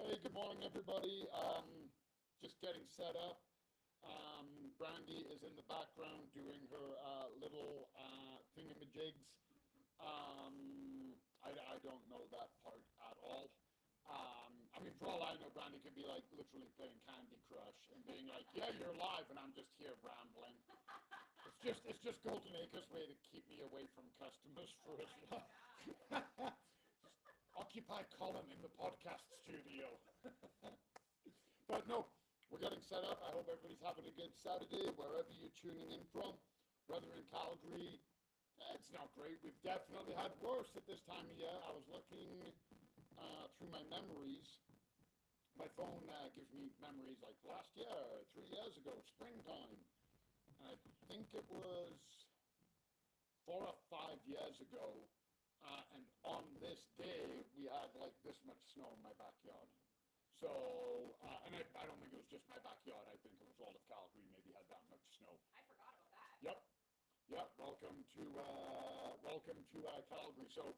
Hey, good morning, everybody. Just getting set up. Brandy is in the background doing her little thingamajigs. I don't know that part at all. I mean, for all I know, Brandy could be like literally playing Candy Crush and being like, "Yeah, you're live," and I'm just here rambling. It's just Golden Acres' way to keep me away from customers for as long. Occupy Colin in the podcast studio. But no, we're getting set up. I hope everybody's having a good Saturday, wherever you're tuning in from. Whether in Calgary, it's not great. We've definitely had worse at this time of year. I was looking through my memories. My phone gives me memories like last year, 3 years ago, springtime. And I think it was 4 or 5 years ago. And on this day, we had like this much snow in my backyard. So, and I don't think it was just my backyard. I think it was all of Calgary maybe had that much snow. I forgot about that. Yep, yep. Welcome to Calgary. So,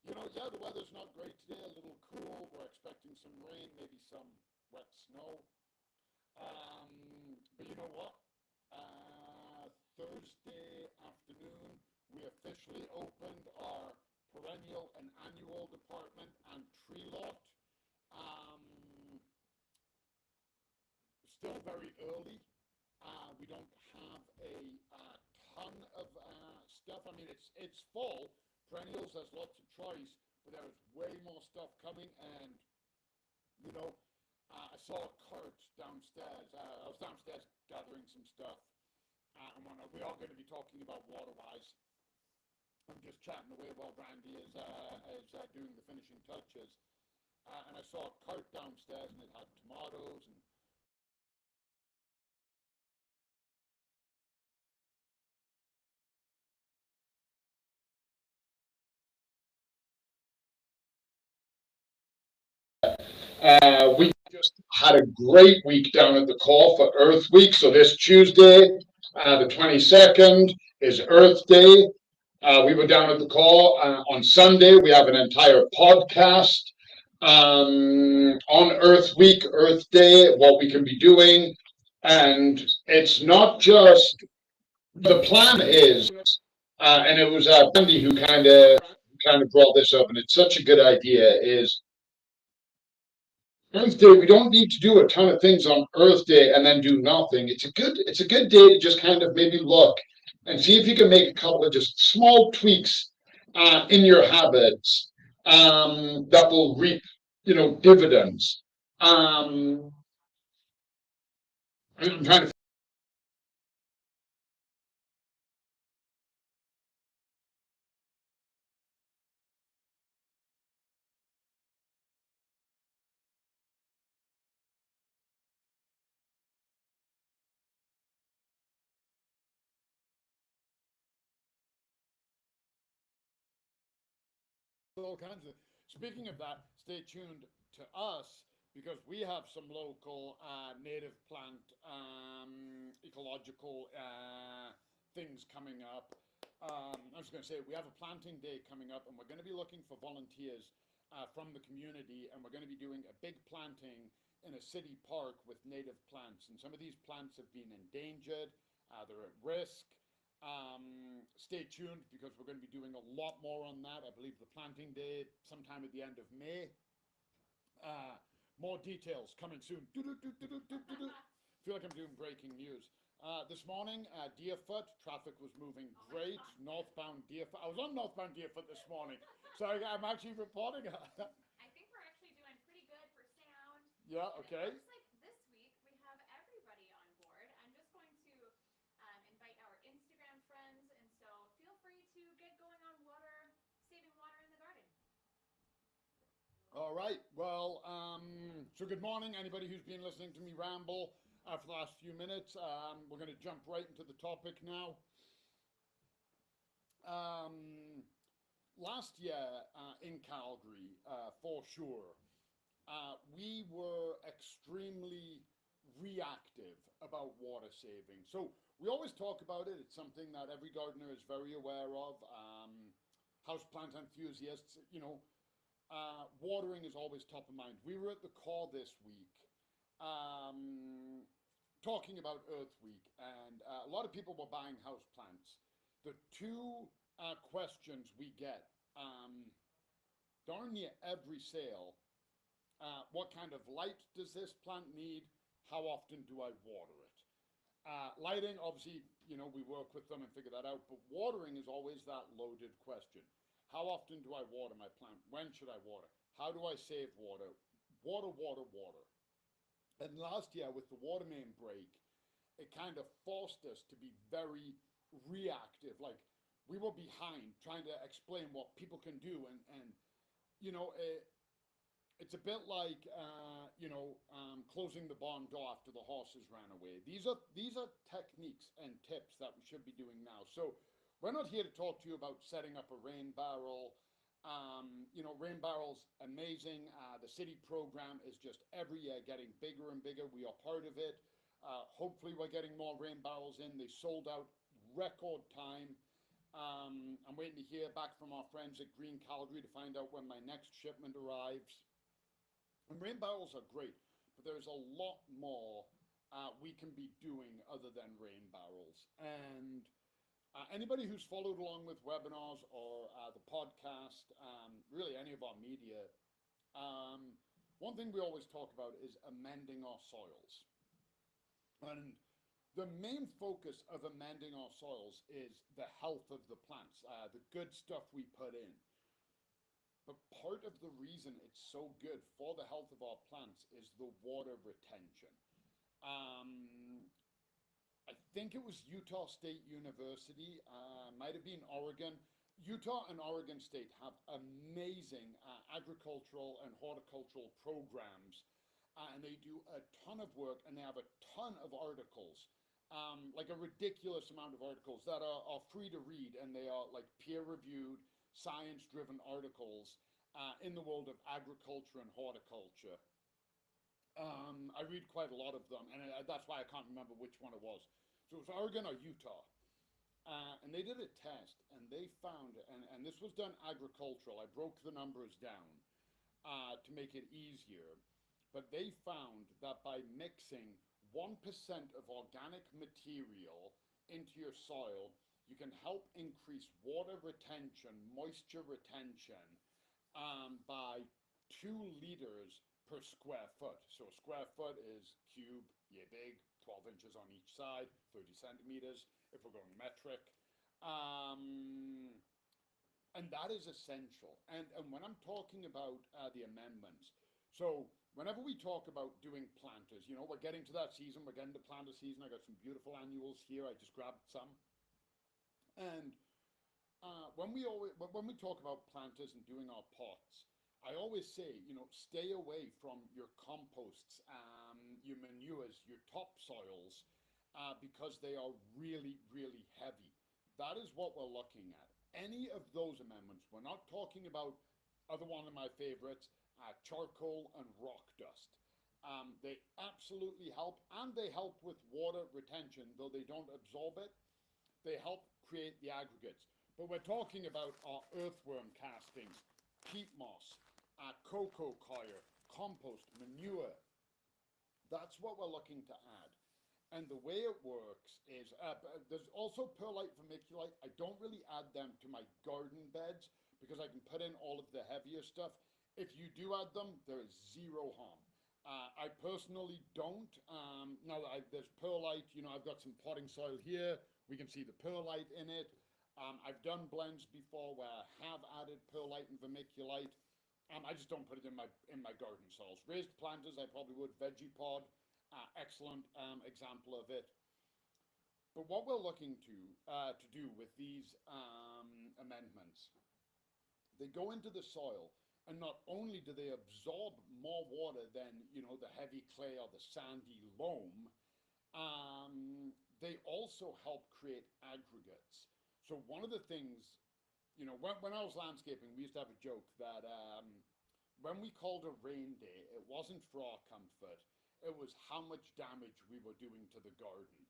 yeah, the weather's not great today. A little cool. We're expecting some rain, maybe some wet snow. But you know what? Thursday afternoon, we officially opened our perennial and annual department and tree lot. Um, Still very early. We don't have a ton of stuff. I mean, it's fall. Perennials, there's lots of choice, but there is way more stuff coming. And I saw a cart downstairs. I was downstairs gathering some stuff, and we are going to be talking about Waterwise. I'm just chatting away while Brandy is doing the finishing touches. And I saw a cart downstairs, and it had tomatoes and we just had a great week down at the call for Earth Week. So this Tuesday, the 22nd, is Earth Day. We were down at the call on Sunday. We have an entire podcast on Earth Week, Earth Day, what we can be doing. And it's not just the plan is, and it was Brandy who kind of brought this up, and it's such a good idea. Is Earth Day, we don't need to do a ton of things on Earth Day and then do nothing. It's a good day to just kind of maybe look and see if you can make a couple of just small tweaks in your habits that will reap, dividends. I'm trying to all kinds of. Speaking of that, stay tuned to us because we have some local native plant ecological things coming up. I was going to say we have a planting day coming up, and we're going to be looking for volunteers from the community, and we're going to be doing a big planting in a city park with native plants. And some of these plants have been endangered; they're at risk. Stay tuned because we're going to be doing a lot more on that. I believe the planting day sometime at the end of May. More details coming soon. Feel like I'm doing breaking news. This morning, Deerfoot, traffic was moving great. Northbound Deerfoot. I was on northbound Deerfoot this morning, so I'm actually reporting. I think we're actually doing pretty good for sound. Yeah, And it okay. looks like this week we have everybody on board. I'm just going to invite our Instagram friends, and so feel free to get going on saving water in the garden. All right. Well, so good morning, anybody who's been listening to me ramble for the last few minutes. We're going to jump right into the topic now. Um, Last year in Calgary, for sure, we were extremely reactive about water saving. So we always talk about it. It's something that every gardener is very aware of. Houseplant enthusiasts, watering is always top of mind. We were at the core this week um, talking about Earth Week, and a lot of people were buying house plants. The two questions we get darn near every sale: what kind of light does this plant need? How often do I water it? Lighting, obviously, we work with them and figure that out, but watering is always that loaded question. How often do I water my plant? When should I water? How do I save water? Water, water, water. And last year with the water main break, it kind of forced us to be very reactive. Like we were behind trying to explain what people can do, and you know, it, it's a bit like closing the barn door after the horses ran away. These are techniques and tips that we should be doing now. So we're not here to talk to you about setting up a rain barrel. Rain barrels amazing. The city program is just every year getting bigger and bigger. We are part of it. Hopefully, we're getting more rain barrels in. They sold out record time. I'm waiting to hear back from our friends at Green Calgary to find out when my next shipment arrives. And rain barrels are great, but there's a lot more we can be doing other than rain barrels. And anybody who's followed along with webinars or the podcast, really any of our media, one thing we always talk about is amending our soils. And the main focus of amending our soils is the health of the plants, the good stuff we put in. But part of the reason it's so good for the health of our plants is the water retention. I think it was Utah State University, might have been Oregon. Utah and Oregon State have amazing agricultural and horticultural programs, and they do a ton of work, and they have a ton of articles, like a ridiculous amount of articles that are free to read, and they are like peer-reviewed, science-driven articles in the world of agriculture and horticulture. I read quite a lot of them, and that's why I can't remember which one it was. So it was Oregon or Utah. And they did a test, and they found, and this was done agricultural, I broke the numbers down to make it easier, but they found that by mixing 1% of organic material into your soil, you can help increase water retention, moisture retention, by 2 liters per square foot. So a square foot is cube, yay big, 12 inches on each side, 30 centimeters if we're going metric. And that is essential. And when I'm talking about the amendments, so whenever we talk about doing planters, we're getting to that season, we're getting to planter season. I got some beautiful annuals here, I just grabbed some. And when we talk about planters and doing our pots, I always say, stay away from your composts, your manures, your topsoils, because they are really, really heavy. That is what we're looking at. Any of those amendments, we're not talking about other one of my favorites, charcoal and rock dust. They absolutely help, and they help with water retention, though they don't absorb it. They help create the aggregates. But we're talking about our earthworm castings, peat moss, cocoa coir, compost, manure. That's what we're looking to add. And the way it works is, there's also perlite, vermiculite. I don't really add them to my garden beds because I can put in all of the heavier stuff. If you do add them, there is zero harm. I personally don't. Now, there's perlite, I've got some potting soil here. We can see the perlite in it. I've done blends before where I have added perlite and vermiculite. I just don't put it in my garden soils. Raised planters, I probably would. Veggie-Pod, excellent example of it. But what we're looking to do with these amendments, they go into the soil, and not only do they absorb more water than the heavy clay or the sandy loam, they also help create aggregates. So one of the things, when I was landscaping, we used to have a joke that when we called a rain day, it wasn't for our comfort. It was how much damage we were doing to the garden.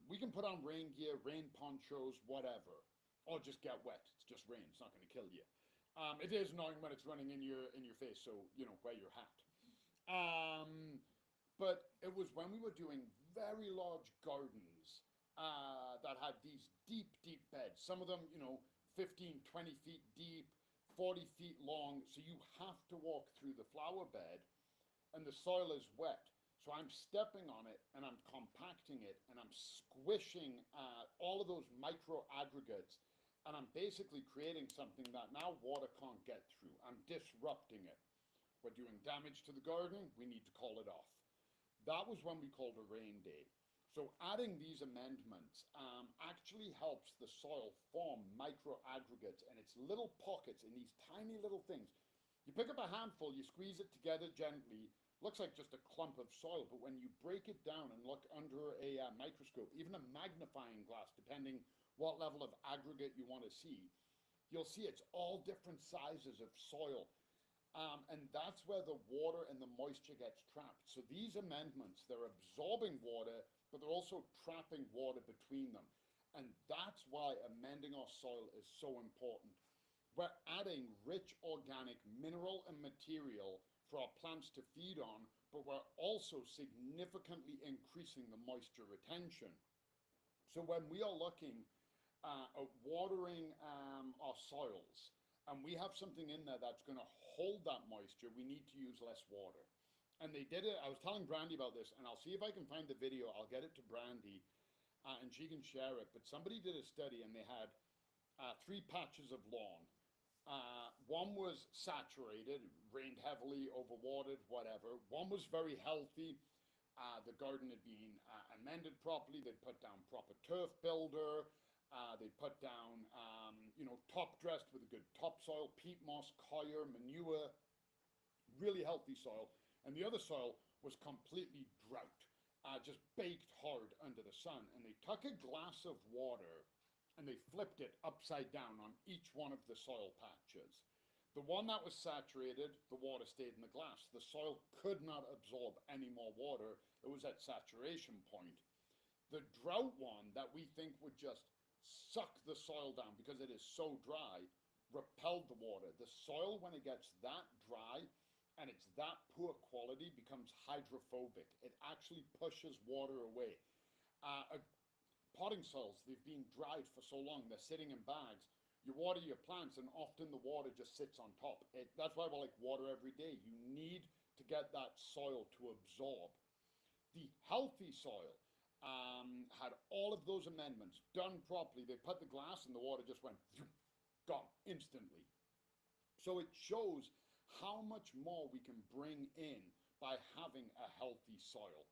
We can put on rain gear, rain ponchos, whatever, or just get wet. It's just rain. It's not going to kill you. It is annoying when it's running in your face, so you know, wear your hat. Um, but it was when we were doing very large gardens that had these deep, deep beds. Some of them, you know, 15, 20 feet deep, 40 feet long. So you have to walk through the flower bed and the soil is wet. So I'm stepping on it and I'm compacting it and I'm squishing all of those micro aggregates and I'm basically creating something that now water can't get through. I'm disrupting it. We're doing damage to the garden, we need to call it off. That was when we called a rain day. So adding these amendments actually helps the soil form micro aggregates and it's little pockets in these tiny little things. You pick up a handful, you squeeze it together gently, looks like just a clump of soil, but when you break it down and look under a microscope, even a magnifying glass, depending what level of aggregate you want to see, you'll see it's all different sizes of soil. And that's where the water and the moisture gets trapped. So these amendments, they're absorbing water, but they're also trapping water between them. And that's why amending our soil is so important. We're adding rich organic mineral and material for our plants to feed on, but we're also significantly increasing the moisture retention. So when we are looking at watering our soils, and we have something in there that's going to hold that moisture, we need to use less water. And they did it. I was telling Brandy about this, and I'll see if I can find the video. I'll get it to Brandy, and she can share it. But somebody did a study, and they had 3 patches of lawn. One was saturated, rained heavily, overwatered, whatever. One was very healthy. The garden had been amended properly. They'd put down proper turf builder. They put down, you know, top dressed with a good topsoil, peat moss, coir, manure, really healthy soil. And the other soil was completely drought, just baked hard under the sun. And they took a glass of water and they flipped it upside down on each one of the soil patches. The one that was saturated, the water stayed in the glass. The soil could not absorb any more water. It was at saturation point. The drought one that we think would just suck the soil down because it is so dry, repelled the water. The soil, when it gets that dry and it's that poor quality, becomes hydrophobic. It actually pushes water away. Potting soils, they've been dried for so long, they're sitting in bags. You water your plants and often the water just sits on top. That's why we're like water every day. You need to get that soil to absorb. The healthy soil had all of those amendments done properly. They put the glass and the water just went gone instantly. So it shows how much more we can bring in by having a healthy soil.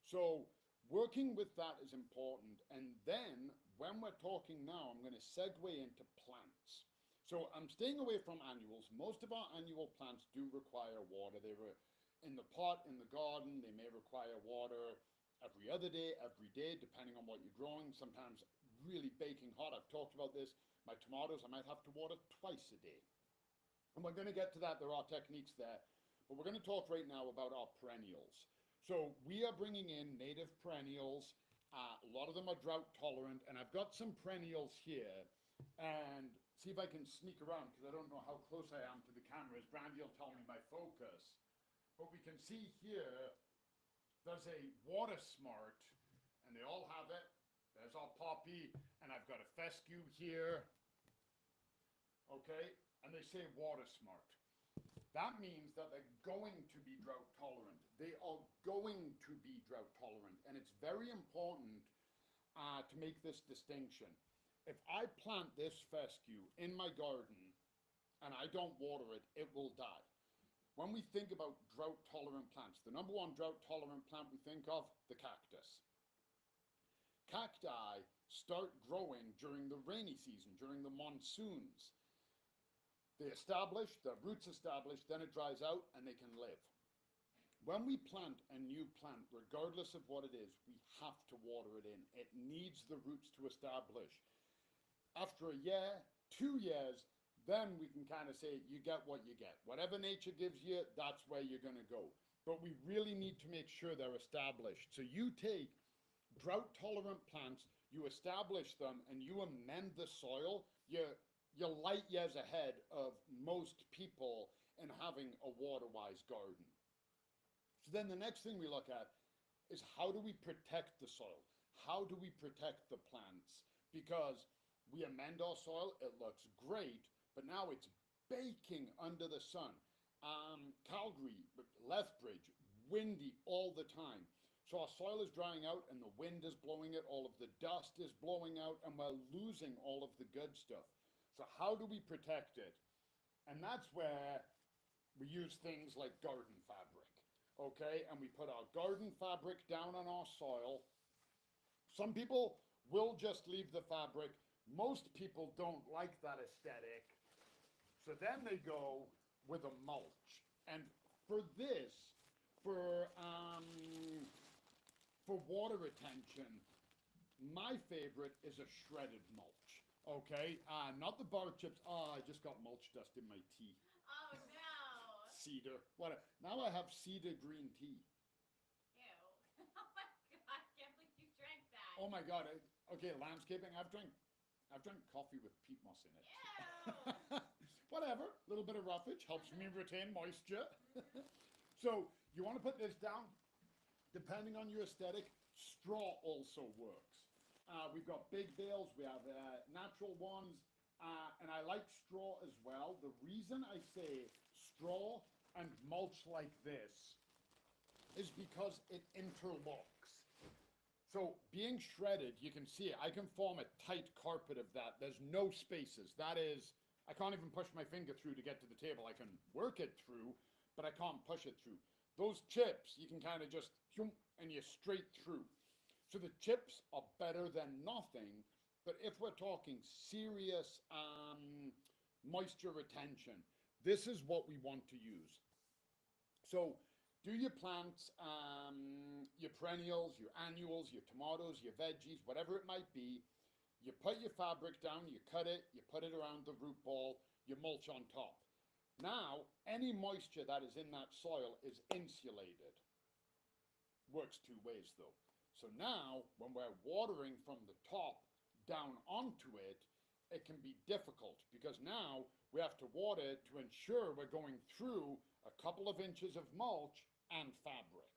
So working with that is important. And then when we're talking now, I'm going to segue into plants. So I'm staying away from annuals. Most of our annual plants do require water. They were in the pot, in the garden. They may require water every other day, every day, depending on what you're growing. Sometimes really baking hot. I've talked about this. My tomatoes, I might have to water twice a day. And we're going to get to that. There are techniques there. But we're going to talk right now about our perennials. So we are bringing in native perennials. A lot of them are drought tolerant. And I've got some perennials here. And see if I can sneak around because I don't know how close I am to the cameras. Brandy will tell me my focus. But we can see here, there's a water smart, and they all have it. There's our poppy, and I've got a fescue here. Okay, and they say water smart. That means that they're going to be drought tolerant. They are going to be drought tolerant, and it's very important to make this distinction. If I plant this fescue in my garden and I don't water it, it will die. When we think about drought-tolerant plants, the number one drought-tolerant plant we think of, the cactus. Cacti start growing during the rainy season, during the monsoons. They establish, their roots establish, then it dries out and they can live. When we plant a new plant, regardless of what it is, we have to water it in. It needs the roots to establish. After a year, 2 years, then we can kind of say you get what you get. Whatever nature gives you, that's where you're going to go. But we really need to make sure they're established. So you take drought-tolerant plants, you establish them, and you amend the soil, you you're light years ahead of most people in having a water-wise garden. So then the next thing we look at is how do we protect the soil? How do we protect the plants? Because we amend our soil, it looks great, but now it's baking under the sun. Calgary, Lethbridge, windy all the time. So our soil is drying out and the wind is blowing it, all of the dust is blowing out, and we're losing all of the good stuff. So how do we protect it? And that's where we use things like garden fabric, okay? And we put our garden fabric down on our soil. Some people will just leave the fabric. Most people don't like that aesthetic. So then they go with a mulch. And for this, for water retention, my favorite is a shredded mulch. Okay, not the bar chips. Oh, I just got mulch dust in my tea. Oh no. Cedar. What? Now I have cedar green tea. Ew. Oh my god, I can't believe you drank that. Oh my god. Okay, landscaping. I've drank coffee with peat moss in it. Ew. Whatever. A little bit of roughage helps me retain moisture. So you want to put this down. Depending on your aesthetic, straw also works. We've got big bales, we have natural ones, and I like straw as well. The reason I say straw and mulch like this is because it interlocks. So being shredded, you can see it. I can form a tight carpet of that. There's no spaces. That is, I can't even push my finger through to get to the table. I can work it through, but I can't push it through. Those chips, you can kind of just, and you're straight through. So the chips are better than nothing, but if we're talking serious moisture retention, this is what we want to use. So do your plants, your perennials, your annuals, your tomatoes, your veggies, whatever it might be, you put your fabric down, you cut it, you put it around the root ball, you mulch on top. Now, any moisture that is in that soil is insulated. Works two ways though. So now, when we're watering from the top down onto it, it can be difficult because now we have to water to ensure we're going through a couple of inches of mulch and fabric.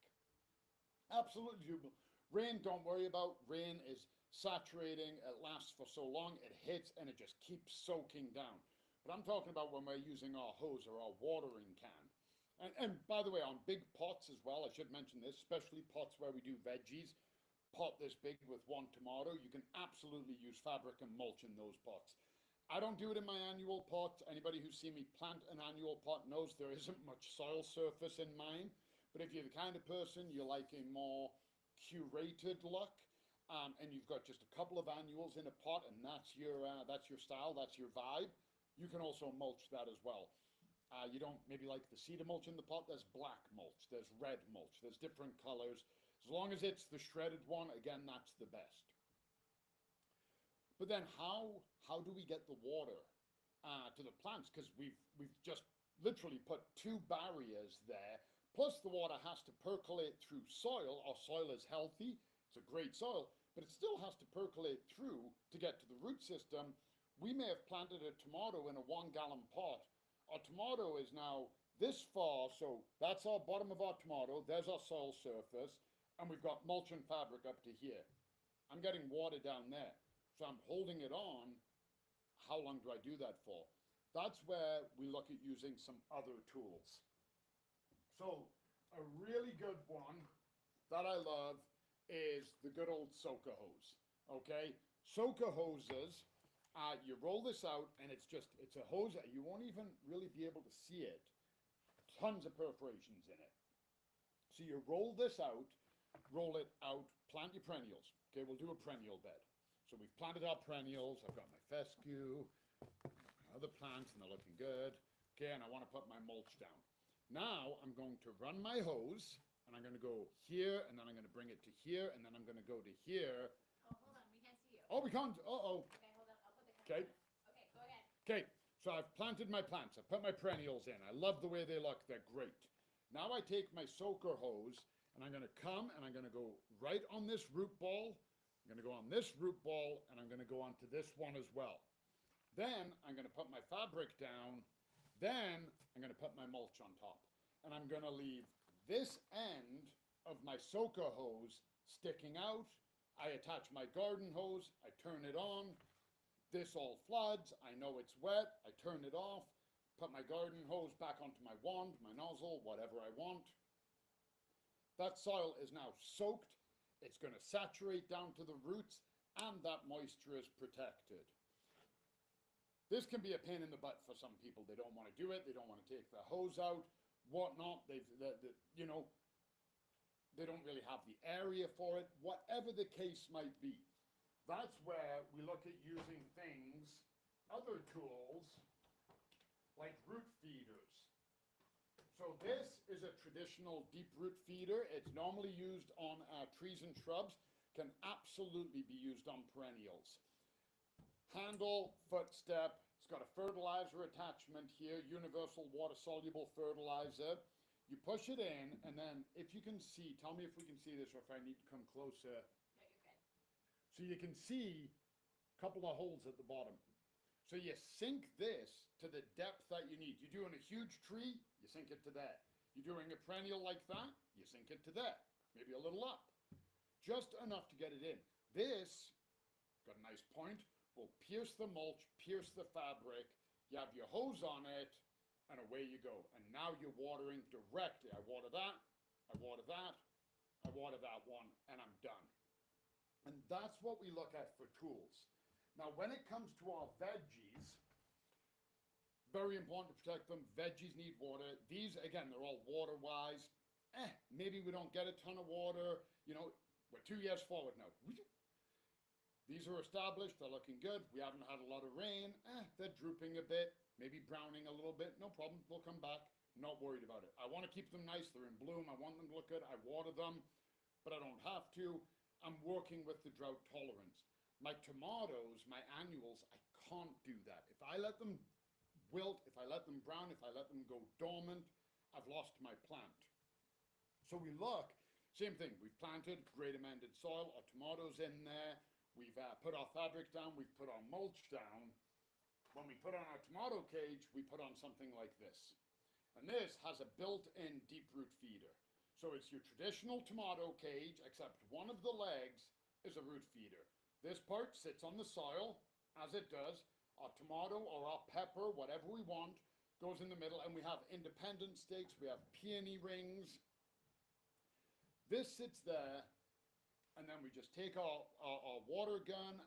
Absolutely doable. Rain, don't worry about. Rain is saturating, it lasts for so long, it hits and it just keeps soaking down. But I'm talking about when we're using our hose or our watering can. And by the way, on big pots as well, I should mention this, especially pots where we do veggies, pot this big with one tomato, you can absolutely use fabric and mulch in those pots. I don't do it in my annual pot. Anybody who's seen me plant an annual pot knows there isn't much soil surface in mine. But if you're the kind of person you like a more curated look, and you've got just a couple of annuals in a pot, and that's your style, that's your vibe, you can also mulch that as well. You don't maybe like the cedar mulch in the pot, there's black mulch, there's red mulch, there's different colors. As long as it's the shredded one, again, that's the best. But then how do we get the water to the plants? Because we've just literally put two barriers there, plus the water has to percolate through soil. Our soil is healthy, it's a great soil, but it still has to percolate through to get to the root system. We may have planted a tomato in a 1 gallon pot. Our tomato is now this far, so that's our bottom of our tomato, there's our soil surface, and we've got mulch and fabric up to here. I'm getting water down there, so I'm holding it on. How long do I do that for? That's where we look at using some other tools. So a really good one that I love is the good old soaker hose, okay? Soaker hoses, you roll this out and it's a hose that you won't even really be able to see it. Tons of perforations in it. So you roll this out, plant your perennials. Okay, we'll do a perennial bed. So we've planted our perennials. I've got my fescue, other plants, and they're looking good. Okay, and I want to put my mulch down. Now I'm going to run my hose, and I'm going to go here, and then I'm going to bring it to here, and then I'm going to go to here. Oh, hold on, we can't see you. Oh, we can't. Uh-oh. Okay, hold on, I'll put the Okay. camera. Okay, go ahead. Okay, so I've planted my plants. I've put my perennials in. I love the way they look. They're great. Now I take my soaker hose, and I'm going to come, and I'm going to go right on this root ball. I'm going to go on this root ball, and I'm going to go onto this one as well. Then I'm going to put my fabric down. Then I'm going to put my mulch on top. And I'm going to leave this end of my soaker hose sticking out. I attach my garden hose. I turn it on. This all floods. I know it's wet. I turn it off. Put my garden hose back onto my wand, my nozzle, whatever I want. That soil is now soaked. It's going to saturate down to the roots, and that moisture is protected. This can be a pain in the butt for some people. They don't want to do it. They don't want to take the hose out, whatnot. They don't really have the area for it. Whatever the case might be, that's where we look at using things, other tools, like root feeders. So this is a traditional deep root feeder. It's normally used on trees and shrubs, can absolutely be used on perennials. Handle, footstep, it's got a fertilizer attachment here, universal water-soluble fertilizer. You push it in, and then if you can see, tell me if we can see this or if I need to come closer. No, you're good. So you can see a couple of holes at the bottom. So you sink this to the depth that you need. You're doing a huge tree, you sink it to there. You're doing a perennial like that, you sink it to there. Maybe a little up. Just enough to get it in. This, got a nice point, will pierce the mulch, pierce the fabric. You have your hose on it, and away you go. And now you're watering directly. I water that, I water that, I water that one, and I'm done. And that's what we look at for tools. Now, when it comes to our veggies, very important to protect them. Veggies need water. These, again, they're all water-wise. Maybe we don't get a ton of water. You know, we're 2 years forward now. These are established. They're looking good. We haven't had a lot of rain. They're drooping a bit, maybe browning a little bit. No problem. They'll come back. Not worried about it. I want to keep them nice. They're in bloom. I want them to look good. I water them, but I don't have to. I'm working with the drought tolerance. My tomatoes, my annuals, I can't do that. If I let them wilt, if I let them brown, if I let them go dormant, I've lost my plant. So we look, same thing. We've planted great amended soil, our tomatoes in there. We've put our fabric down, we've put our mulch down. When we put on our tomato cage, we put on something like this. And this has a built-in deep root feeder. So it's your traditional tomato cage, except one of the legs is a root feeder. This part sits on the soil, as it does. Our tomato or our pepper, whatever we want, goes in the middle, and we have independent stakes, we have peony rings. This sits there, and then we just take our water gun,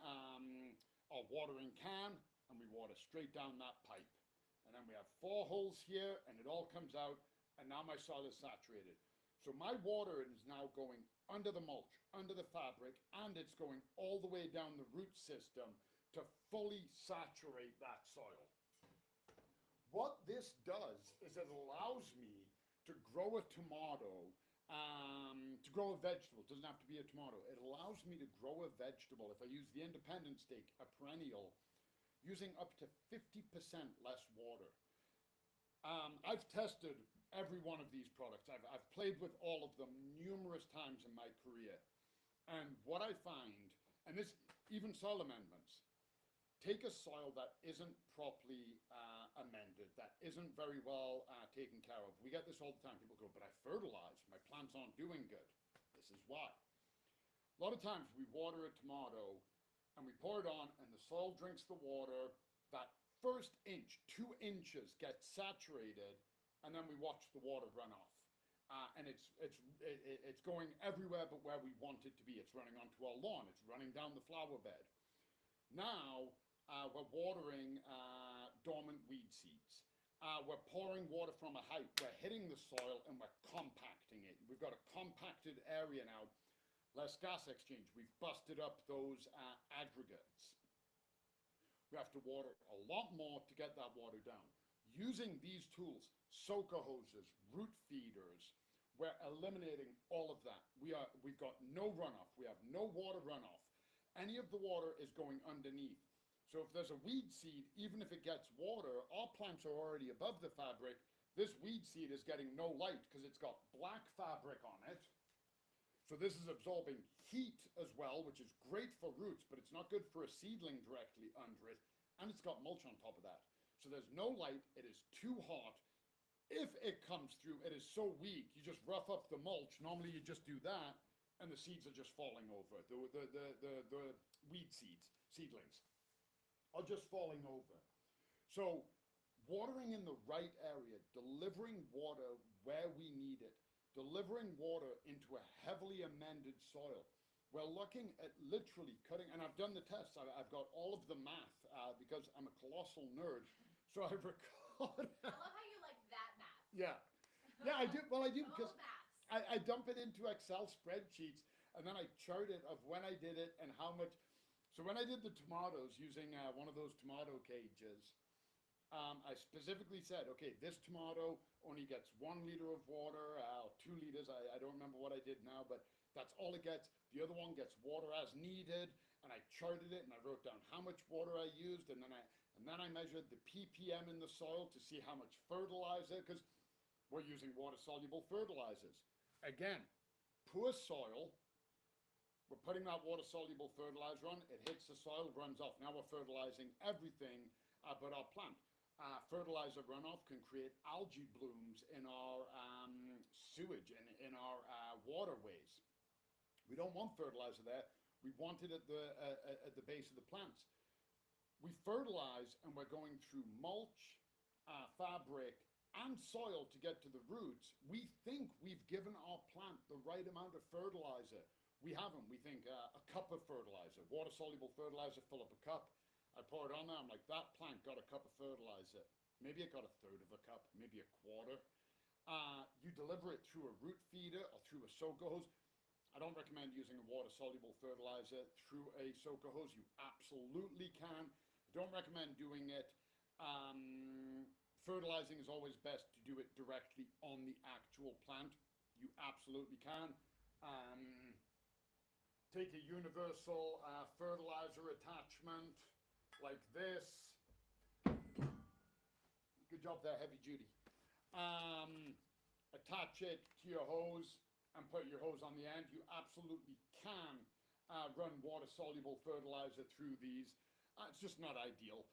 our watering can, and we water straight down that pipe. And then we have 4 holes here, and it all comes out, and now my soil is saturated. So my water is now going under the mulch, under the fabric, and it's going all the way down the root system to fully saturate that soil. What this does is it allows me to grow a tomato, to grow a vegetable. It doesn't have to be a tomato. It allows me to grow a vegetable, if I use the independent stake, a perennial, using up to 50% less water. I've tested every one of these products. I've played with all of them numerous times in my career. And what I find, and this, even soil amendments, take a soil that isn't properly amended, that isn't very well taken care of. We get this all the time. People go, but I fertilized, my plants aren't doing good. This is why. A lot of times we water a tomato and we pour it on and the soil drinks the water. That first inch, 2 inches gets saturated, and then we watch the water run off. And it's going everywhere but where we want it to be. It's running onto our lawn. It's running down the flower bed. Now, we're watering dormant weed seeds. We're pouring water from a height. We're hitting the soil and we're compacting it. We've got a compacted area now. Less gas exchange. We've busted up those aggregates. We have to water a lot more to get that water down. Using these tools, soaker hoses, root feeders, we're eliminating all of that. We've got no runoff. We have no water runoff. Any of the water is going underneath. So if there's a weed seed, even if it gets water, our plants are already above the fabric. This weed seed is getting no light because it's got black fabric on it. So this is absorbing heat as well, which is great for roots, but it's not good for a seedling directly under it. and it's got mulch on top of that. So there's no light, it is too hot. If it comes through, it is so weak, you just rough up the mulch. Normally you just do that, and the seeds are just falling over. The weed seedlings are just falling over. So watering in the right area, delivering water where we need it, delivering water into a heavily amended soil. We're looking at literally cutting, and I've done the tests. I've got all of the math because I'm a colossal nerd. So I've recorded. I love how you like that math. Yeah. Yeah, I do. Well, I do Of because all maths. I dump it into Excel spreadsheets, and then I chart it of when I did it and how much. So when I did the tomatoes using one of those tomato cages, I specifically said, okay, this tomato only gets 1 liter of water, 2 liters. I don't remember what I did now, but that's all it gets. The other one gets water as needed, and I charted it, and I wrote down how much water I used, and then I measured the ppm in the soil to see how much fertilizer, because we're using water-soluble fertilizers. Again, poor soil, we're putting that water-soluble fertilizer on, it hits the soil, runs off. Now we're fertilizing everything but our plant. Fertilizer runoff can create algae blooms in our sewage, in our waterways. We don't want fertilizer there. We want it at the base of the plants. We fertilize, and we're going through mulch, fabric, and soil to get to the roots. We think we've given our plant the right amount of fertilizer. We haven't. We think a cup of fertilizer, water-soluble fertilizer, fill up a cup. I pour it on there, I'm like, that plant got a cup of fertilizer. Maybe it got a third of a cup, maybe a quarter. You deliver it through a root feeder or through a soaker hose. I don't recommend using a water-soluble fertilizer through a soaker hose. You absolutely can. I don't recommend doing it. Fertilizing is always best to do it directly on the actual plant. You absolutely can. Take a universal fertilizer attachment like this. Good job there, heavy duty. Attach it to your hose and put your hose on the end. You absolutely can run water-soluble fertilizer through these. It's just not ideal.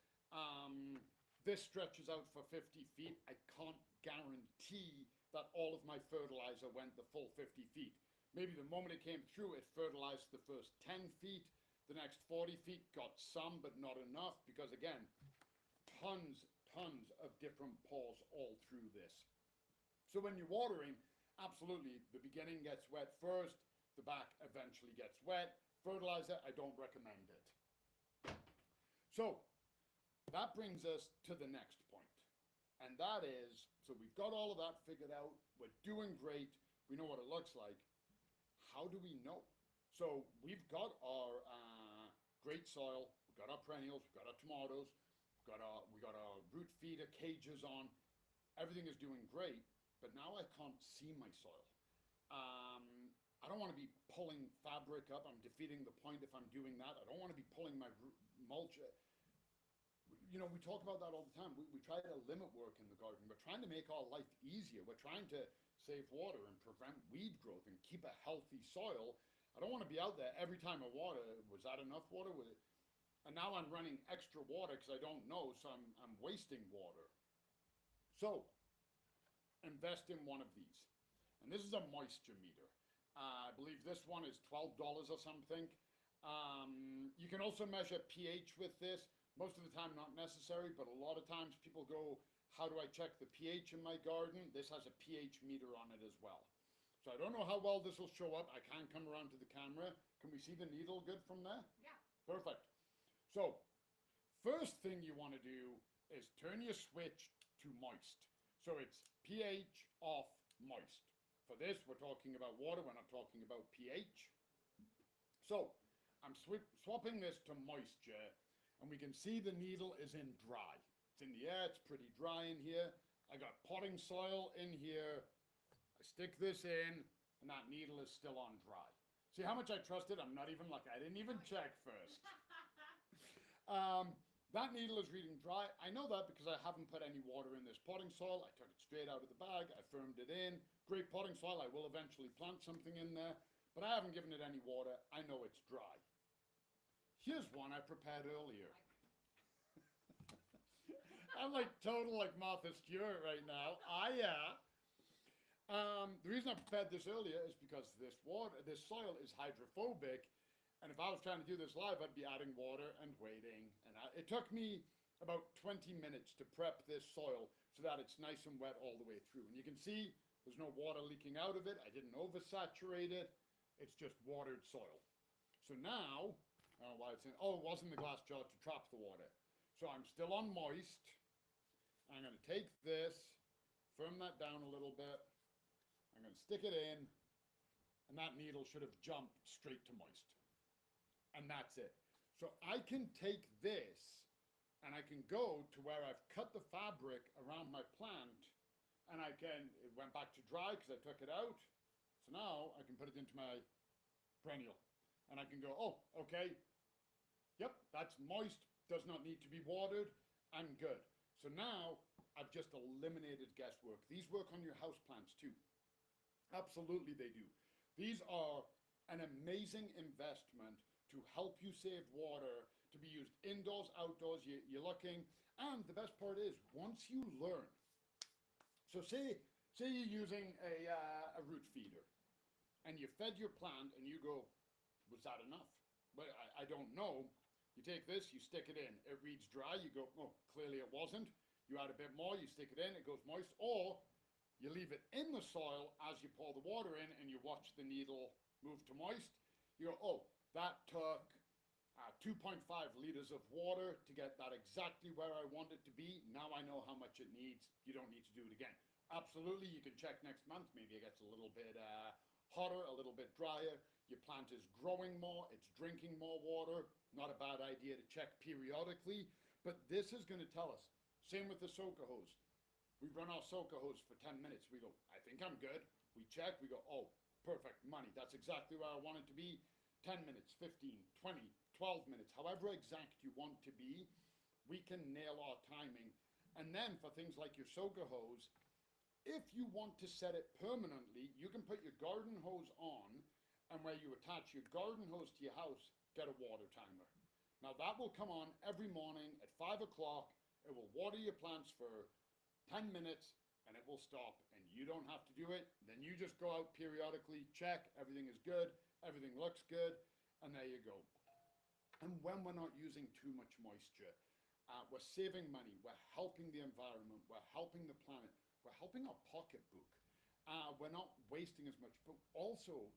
This stretches out for 50 feet. I can't guarantee that all of my fertilizer went the full 50 feet. Maybe the moment it came through, it fertilized the first 10 feet. The next 40 feet got some, but not enough, because again, tons of different pores all through this. So when you're watering, absolutely, the beginning gets wet first, the back eventually gets wet. Fertilizer, I don't recommend it. So that brings us to the next point. And that is, so we've got all of that figured out. We're doing great. We know what it looks like. How do we know? So we've got our great soil, we've got our perennials, we've got our tomatoes, we got our root feeder cages on. Everything is doing great, but now I can't see my soil. I don't want to be pulling fabric up. I'm defeating the point if I'm doing that. I don't want to be pulling my mulch. You know, we talk about that all the time. We try to limit work in the garden. We're trying to make our life easier. We're trying to save water and prevent weed growth and keep a healthy soil. I don't want to be out there every time I water. Was that enough water? And now I'm running extra water because I don't know, so I'm wasting water. So invest in one of these. And this is a moisture meter. I believe this one is $12 or something. You can also measure pH with this. Most of the time not necessary, but a lot of times people go, how do I check the pH in my garden? This has a pH meter on it as well. So I don't know how well this will show up. I can't come around to the camera. Can we see the needle good from there? Yeah. Perfect. So first thing you want to do is turn your switch to moist. So it's pH off, moist. For this, we're talking about water. We're not talking about pH. So I'm swapping this to moisture, and we can see the needle is in dry. It's in the air. It's pretty dry in here. I got potting soil in here. I stick this in, and that needle is still on dry. See how much I trust it? I'm not even lucky. I didn't even check first. That needle is reading dry. I know that because I haven't put any water in this potting soil. I took it straight out of the bag. I firmed it in. Great potting soil. I will eventually plant something in there, but I haven't given it any water. I know it's dry. Here's one I prepared earlier. I'm like total like Martha Stewart right now. Yeah. The reason I prepared this earlier is because this soil is hydrophobic, and if I was trying to do this live, I'd be adding water and waiting. And it took me about 20 minutes to prep this soil so that it's nice and wet all the way through. And you can see there's no water leaking out of it. I didn't oversaturate it. It's just watered soil. So now, I don't know why it's in, oh, it was in the glass jar to trap the water. So I'm still on moist. I'm going to take this, firm that down a little bit. I'm going to stick it in, and that needle should have jumped straight to moist. And that's it. So I can take this, and I can go to where I've cut the fabric around my plant, and it went back to dry because I took it out. So now I can put it into my perennial. And I can go, oh, okay, yep, that's moist, does not need to be watered, I'm good. So now I've just eliminated guesswork. These work on your house plants too. Absolutely they do. These are an amazing investment to help you save water, to be used indoors, outdoors, you're looking. And the best part is, once you learn, so say you're using a root feeder, and you fed your plant, and you go, was that enough? But I don't know. You take this, you stick it in, it reads dry, you go, oh, clearly it wasn't. You add a bit more, you stick it in, it goes moist, or you leave it in the soil as you pour the water in and you watch the needle move to moist. You go, oh, that took 2.5 liters of water to get that exactly where I want it to be. Now I know how much it needs. You don't need to do it again. Absolutely, you can check next month. Maybe it gets a little bit hotter, a little bit drier. Your plant is growing more, it's drinking more water. Not a bad idea to check periodically, but this is going to tell us. Same with the soaker hose. We run our soaker hose for 10 minutes. We go, I think I'm good. We check, we go, oh, perfect, money. That's exactly where I want it to be. 10 minutes, 15, 20, 12 minutes, however exact you want to be, we can nail our timing. And then for things like your soaker hose, if you want to set it permanently, you can put your garden hose on, and where you attach your garden hose to your house, get a water timer. Now that will come on every morning at 5 o'clock. It will water your plants for 10 minutes, and it will stop, and you don't have to do it. Then you just go out periodically, check, everything is good, everything looks good, and there you go. And when we're not using too much moisture, we're saving money, we're helping the environment, we're helping the planet, we're helping our pocketbook. We're not wasting as much, but also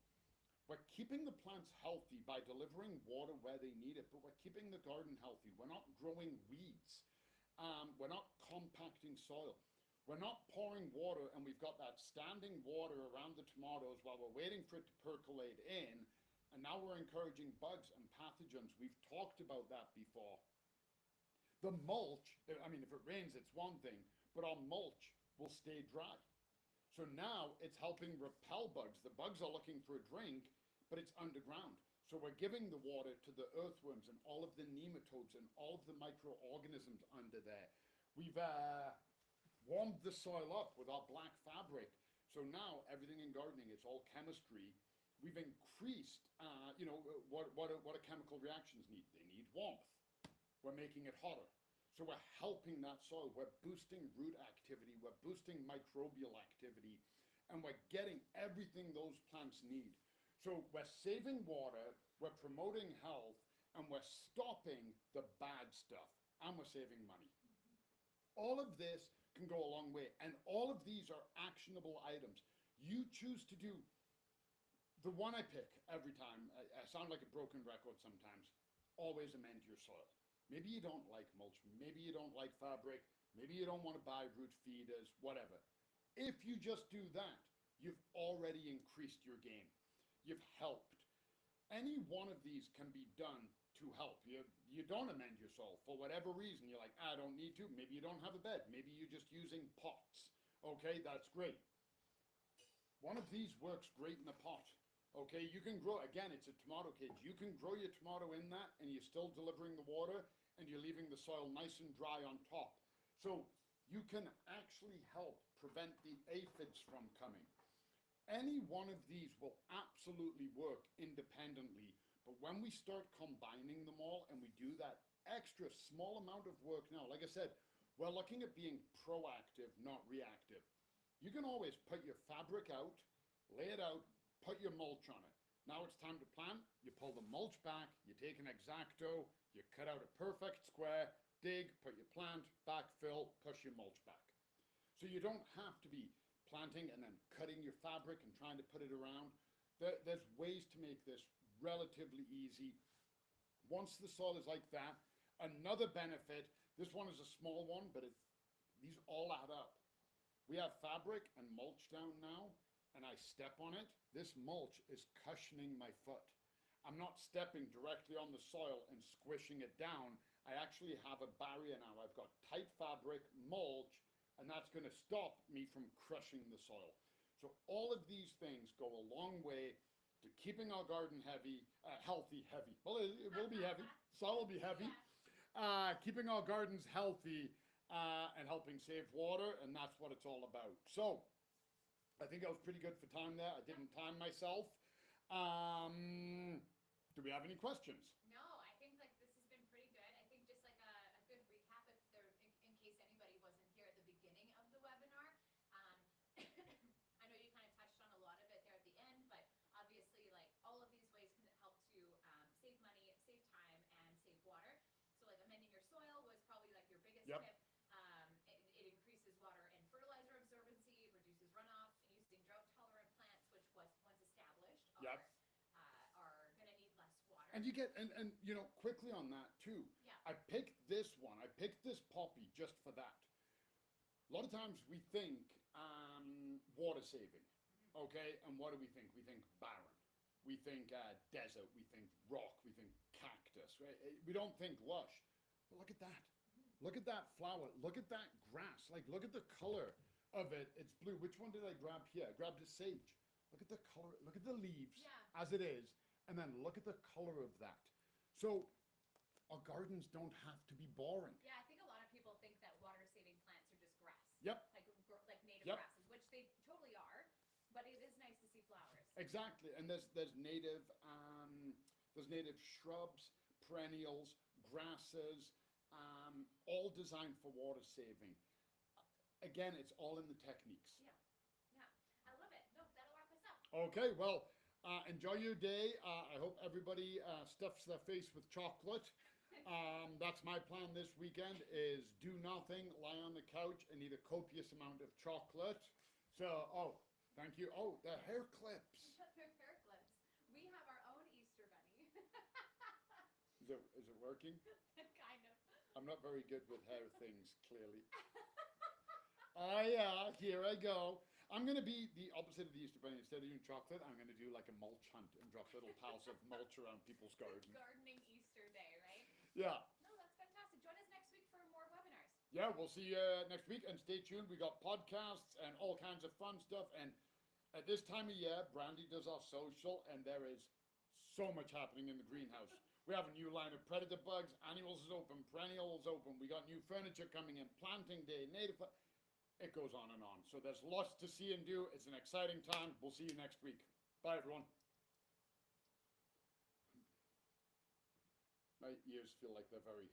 we're keeping the plants healthy by delivering water where they need it, but we're keeping the garden healthy. We're not growing weeds. We're not compacting soil. We're not pouring water and we've got that standing water around the tomatoes while we're waiting for it to percolate in, and now we're encouraging bugs and pathogens. We've talked about that before. The mulch, I mean, if it rains, it's one thing, but our mulch will stay dry. So now it's helping repel bugs. The bugs are looking for a drink, but it's underground. So we're giving the water to the earthworms and all of the nematodes and all of the microorganisms under there. We've warmed the soil up with our black fabric. So now everything in gardening, it's all chemistry. We've increased, what do chemical reactions need? They need warmth. We're making it hotter. So we're helping that soil. We're boosting root activity. We're boosting microbial activity. And we're getting everything those plants need. So we're saving water, we're promoting health, and we're stopping the bad stuff. And we're saving money. All of this can go a long way. And all of these are actionable items. You choose to do the one I pick every time. I sound like a broken record sometimes. Always amend your soil. Maybe you don't like mulch, maybe you don't like fabric, maybe you don't want to buy root feeders, whatever. If you just do that, you've already increased your game. You've helped. Any one of these can be done to help. You don't amend your soil for whatever reason. You're like, I don't need to. Maybe you don't have a bed. Maybe you're just using pots. Okay, that's great. One of these works great in a pot. Okay, you can grow, again, it's a tomato cage. You can grow your tomato in that and you're still delivering the water and you're leaving the soil nice and dry on top. So you can actually help prevent the aphids from coming. Any one of these will absolutely work independently, but when we start combining them all and we do that extra small amount of work now, like I said, We're looking at being proactive, not reactive. You can always put your fabric out, lay it out, put your mulch on it. Now it's time to plant. You pull the mulch back, you take an X-Acto, you cut out a perfect square, dig, put your plant, backfill, push your mulch back. So you don't have to be planting and then cutting your fabric and trying to put it around. There's ways to make this relatively easy. Once the soil is like that, another benefit, this one is a small one, but these all add up. We have fabric and mulch down now, and I step on it. This mulch is cushioning my foot. I'm not stepping directly on the soil and squishing it down. I actually have a barrier now. I've got tight fabric, mulch, and that's going to stop me from crushing the soil. So all of these things go a long way to keeping our garden healthy. Well, it will be heavy. Soil will be heavy. Keeping our gardens healthy and helping save water, and that's what it's all about. So I think I was pretty good for time there. I didn't time myself. Do we have any questions? No, I think like this has been pretty good. I think just like a good recap if there, in case anybody wasn't here at the beginning of the webinar. I know you kind of touched on a lot of it there at the end, but obviously like all of these ways can help to save money, save time, and save water. So like amending your soil was probably like your biggest Yep. tip. It increases water and fertilizer absorbency, reduces runoff, and using drought-tolerant plants, which was once established, Yep. are going to need less water. And you get, and you know, quickly on that too. Yeah. I picked this one. I picked this poppy just for that. A lot of times we think water saving, okay? And what do we think? We think barren. We think desert. We think rock. We think cactus. Right? We don't think lush. But look at that. Look at that flower. Look at that grass. Like, look at the color of it. It's blue. Which one did I grab here? I grabbed a sage. Look at the color. Look at the leaves as it is. And then look at the color of that. So our gardens don't have to be boring. Yeah, I think a lot of people think that water-saving plants are just grass. Yep. Like native Yep. grasses, which they totally are. But it is nice to see flowers. Exactly. And there's native shrubs, perennials, grasses, all designed for water saving. Again, it's all in the techniques. Yeah. Yeah. I love it. No, that'll wrap us up. Okay, well, enjoy your day. I hope everybody stuffs their face with chocolate. That's my plan this weekend is do nothing, lie on the couch, and eat a copious amount of chocolate. So, thank you. Oh, the hair clips. They're hair clips. We have our own Easter bunny. Is it working? Kind of. I'm not very good with hair things, clearly. Here I go. I'm going to be the opposite of the Easter Bunny. Instead of doing chocolate, I'm going to do like a mulch hunt and drop little piles of mulch around people's garden. Gardening Easter day, right? Yeah. No, that's fantastic. Join us next week for more webinars. Yeah, we'll see you next week. And stay tuned. We got podcasts and all kinds of fun stuff. And at this time of year, Brandy does our social, and there is so much happening in the greenhouse. We have a new line of predator bugs. Annuals is open. Perennial is open. We got new furniture coming in. Planting day. Native. It goes on and on. So there's lots to see and do. It's an exciting time. We'll see you next week. Bye, everyone. My ears feel like they're very